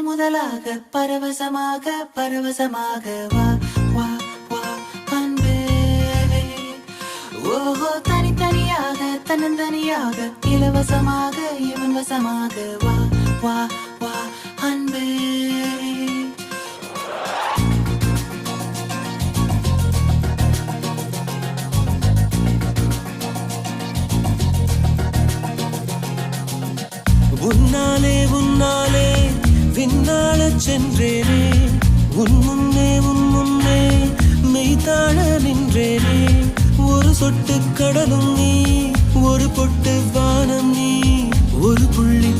முதலாக பரவசமாக வா வா வா அன்பே. ஓஹோ தனித்தனியாக தன்னந்தனியாக இலவசமாக இவன் வசமாக வா வா வா அன்பே. உன்னாலே விண்ணாளச் சென்றேனே, உன் முன்னே மெய்தாழ நின்றேனே. ஒரு சொட்டு கடலும் நீ, ஒரு பொட்டு வானம் நீ, ஒரு புள்ளி